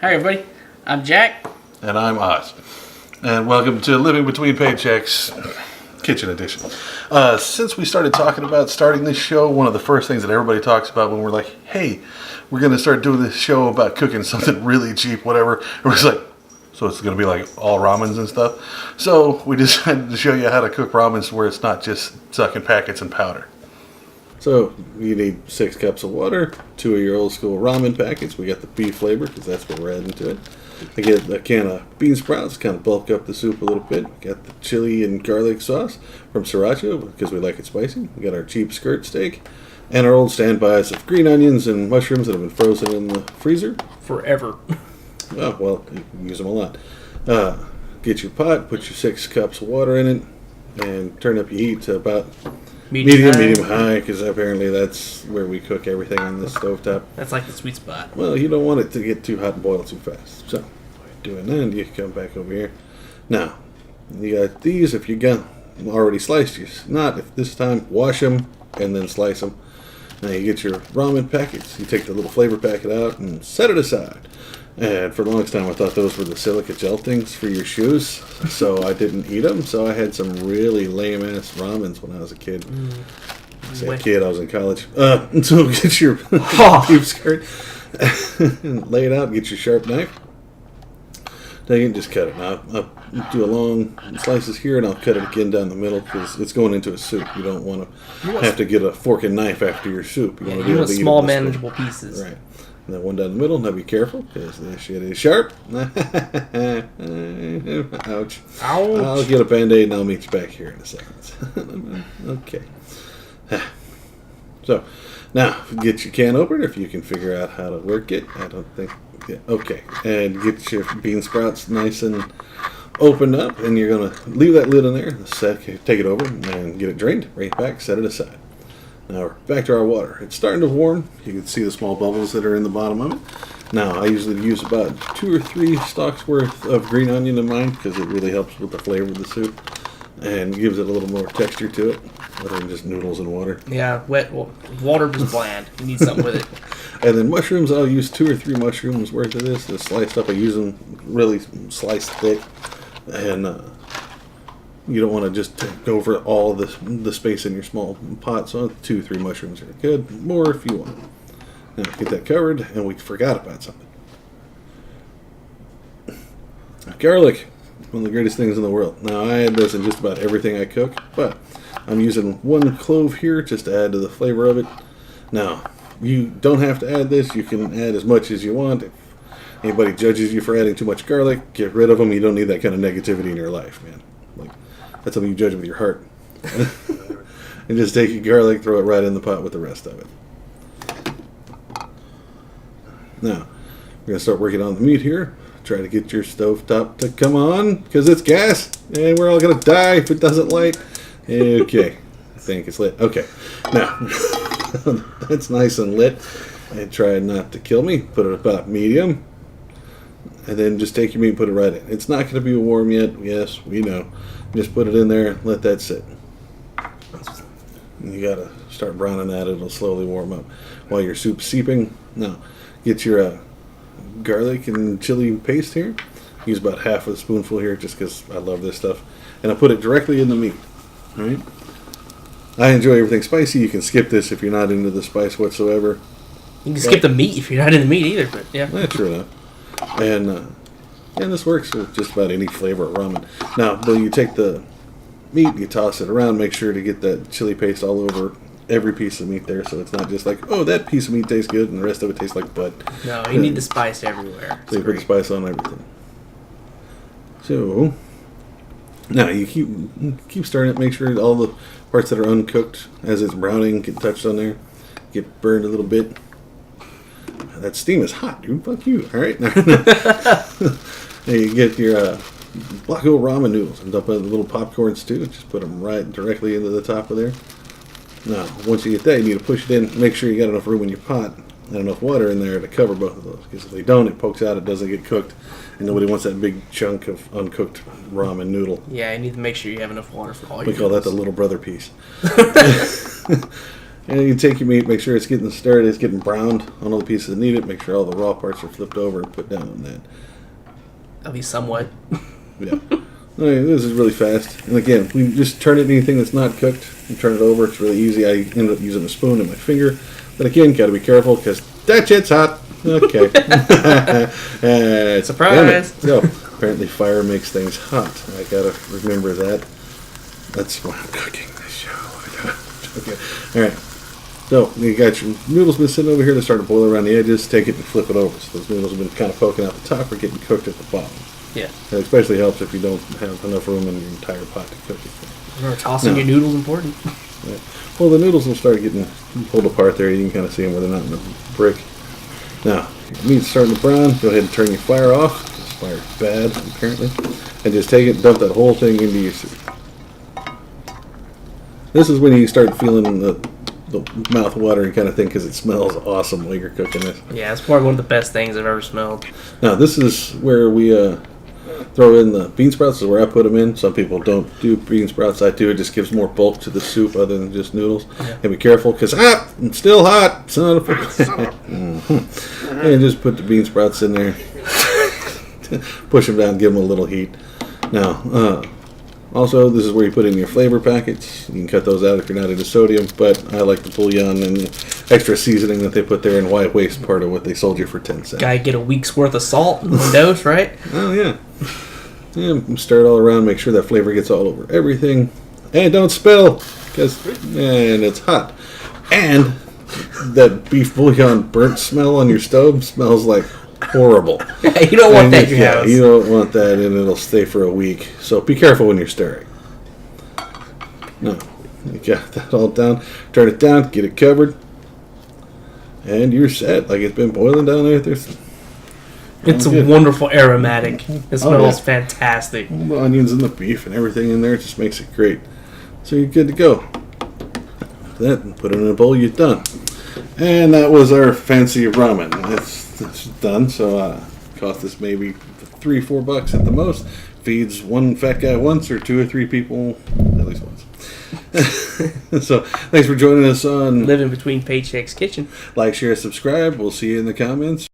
Hi everybody, I'm Jack. And I'm Oz. And welcome to Living Between Paychecks, Kitchen Edition. Since we started talking about starting this show, one of the first things that everybody talks about when we're like, hey, we're going to start doing this show about cooking something really cheap, whatever. Everybody's like, so it's going to be like all ramens and stuff. So we decided to show you how to cook ramens where it's not just sucking packets and powder. So you need 6 cups of water, 2 of your old school ramen packets. We got the beef flavor because that's what we're adding to it. I get a can of bean sprouts, kind of bulk up the soup a little bit. Got the chili and garlic sauce from Sriracha because we like it spicy. We got our cheap skirt steak and our old standbys of green onions and mushrooms that have been frozen in the freezer. Forever. Oh, well, you can use them a lot. Get your pot, put your 6 cups of water in it, and turn up your heat to about medium high, because apparently that's where we cook everything on this stovetop. That's like the sweet spot. Well, you don't want it to get too hot and boil too fast. So, doing that, you come back over here. Now, you got these. If you got already sliced, you not. If this time, wash them and then slice them. Now you get your ramen packets. You take the little flavor packet out and set it aside. And for the longest time, I thought those were the silica gel things for your shoes, so I didn't eat them. So I had some really lame-ass ramens when I was a kid. I say a kid, I was in college. So get your beef skirt, and lay it out, get your sharp knife. Take it and just cut it. Now, I'll do a long slices here, and I'll cut it again down the middle, because it's going into a soup. You don't want to have to get a fork and knife after your soup. You want small, manageable pieces. Right. And then one down the middle. Now be careful, because this shit is sharp. Ouch. I'll get a Band-Aid and I'll meet you back here in a second. Okay. So, now, get your can opener if you can figure out how to work it. I don't think... Yeah, okay. And get your bean sprouts nice and opened up. And you're going to leave that lid in there. Take it over and get it drained. Right back. Set it aside. Now we're back to our water. It's starting to warm. You can see the small bubbles that are in the bottom of it. Now I usually use about 2 or 3 stalks worth of green onion in mine because it really helps with the flavor of the soup and gives it a little more texture to it, other than just noodles and water. Yeah, water just bland. You need something with it. And then mushrooms, I'll use 2 or 3 mushrooms worth of this. They're sliced up. I use them really sliced thick, and you don't want to just go over all the space in your small pot, so 2 or 3 mushrooms are good. More if you want. Now get that covered, and we forgot about something. Garlic, one of the greatest things in the world. Now I add this in just about everything I cook, but I'm using 1 clove here just to add to the flavor of it. Now, you don't have to add this. You can add as much as you want. If anybody judges you for adding too much garlic, get rid of them. You don't need that kind of negativity in your life, man. That's something you judge with your heart. And just take your garlic, throw it right in the pot with the rest of it. Now, we're going to start working on the meat here. Try to get your stovetop to come on, because it's gas, and we're all going to die if it doesn't light. Okay, I think it's lit. Okay, now, that's nice and lit. And try not to kill me. Put it about medium. And then just take your meat and put it right in. It's not going to be warm yet. Yes, we know. Just put it in there, let that sit. You got to start browning that. It'll slowly warm up while your soup's seeping. Now, get your garlic and chili paste here. Use about half a spoonful here just because I love this stuff. And I put it directly in the meat. All right? I enjoy everything spicy. You can skip this if you're not into the spice whatsoever. You can skip the meat if you're not into meat either, but yeah. That's true enough. And this works with just about any flavor of ramen. Now, though, you take the meat, you toss it around, make sure to get that chili paste all over every piece of meat there, so it's not just like, oh, that piece of meat tastes good, and the rest of it tastes like butt. No, you need the spice everywhere. So you put the spice on everything. So, now you keep stirring it, make sure all the parts that are uncooked as it's browning get touched on there, get burned a little bit. That steam is hot, dude. Fuck you. All right. Now you get your black old ramen noodles and dump in a little popcorn stew. Just put them right directly into the top of there. Now, once you get that, you need to push it in. Make sure you got enough room in your pot and enough water in there to cover both of those. Because if they don't, it pokes out. It doesn't get cooked, and nobody wants that big chunk of uncooked ramen noodle. Yeah, you need to make sure you have enough water for all your We call that the little brother piece. And you take your meat, make sure it's getting stirred, it's getting browned on all the pieces that need it. Make sure all the raw parts are flipped over and put down on that. At least somewhat. Yeah. Okay, this is really fast. And again, we just turn it in anything that's not cooked and turn it over. It's really easy. I end up using a spoon and my finger. But again, got to be careful because that shit's hot. Okay. Surprise! So, apparently fire makes things hot. I got to remember that. That's why I'm cooking this show. Okay. All right. So, you got your noodles been sitting over here. They start to boil around the edges. Take it and flip it over. So those noodles have been kind of poking out the top or getting cooked at the bottom. Yeah. It especially helps if you don't have enough room in your entire pot to cook it. Or tossing your noodles important. Yeah. Well, the noodles will start getting pulled apart there. You can kind of see them where they're not in the brick. Now, your meat's starting to brown. Go ahead and turn your fire off. This fire's bad, apparently. And just take it and dump that whole thing into your soup. This is when you start feeling the mouth watering kind of thing because it smells awesome while you're cooking this. Yeah, it's probably one of the best things I've ever smelled. Now, this is where we throw in the bean sprouts. This is where I put them in. Some people don't do bean sprouts. I do. It just gives more bulk to the soup other than just noodles. Yeah. And be careful because, it's still hot. Son of a... mm-hmm. And just put the bean sprouts in there. Push them down, give them a little heat. Now, also, this is where you put in your flavor packets. You can cut those out if you're not into sodium, but I like the bouillon and the extra seasoning that they put there, and why waste part of what they sold you for 10 cents. Gotta get a week's worth of salt in one dose, right? Oh, yeah. Stir it all around, make sure that flavor gets all over everything. And don't spill, because, man, it's hot. And that beef bouillon burnt smell on your stove smells like horrible. You don't want that in your house. You don't want that, and it'll stay for a week. So be careful when you're stirring. No, you got that all down. Turn it down, get it covered, and you're set. Like it's been boiling down there. It's a wonderful aromatic. It smells fantastic. All the onions and the beef and everything in there just makes it great. So you're good to go. That, put it in a bowl. You're done. And that was our fancy ramen. That's done. So cost us maybe $3-4 at the most. Feeds one fat guy once or 2 or 3 people at least once. So thanks for joining us on Living Between Paychecks Kitchen. Like, share, subscribe. We'll see you in the comments.